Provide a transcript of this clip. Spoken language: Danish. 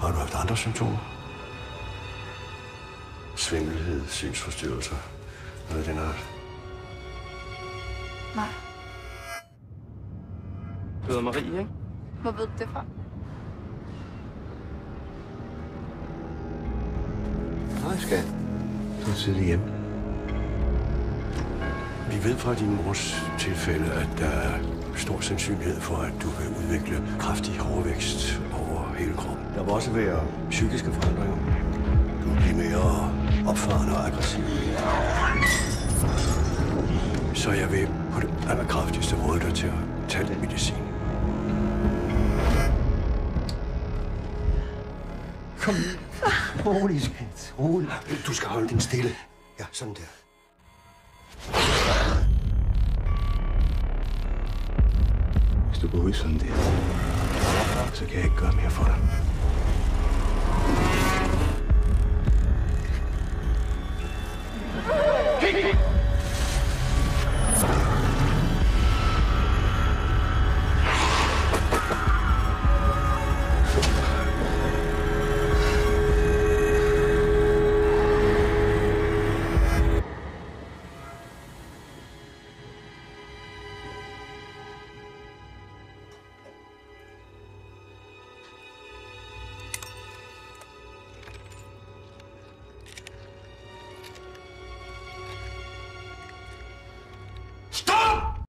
Har du haft andre symptomer? Svimmelhed, synsforstyrrelser, noget af den art? Nej. Du hedder Marie, ikke? Hvor ved du det fra? Nej, skat. Du er tidlig hjemme. Vi ved fra din mors tilfælde, at der er stor sandsynlighed for, at du vil udvikle kraftig overvækst over hele kroppen. Der vil også være psykiske forandringer. Du vil blive mere opfarende og aggressiv. Så jeg vil på det allerkraftigste råde dig til at tage den medicin. Kom. Rolig, skat. Rolig. Du skal holde den stille. Ja, sådan der. Hvis du går ud sådan der, så kan jeg ikke gøre mere for dig.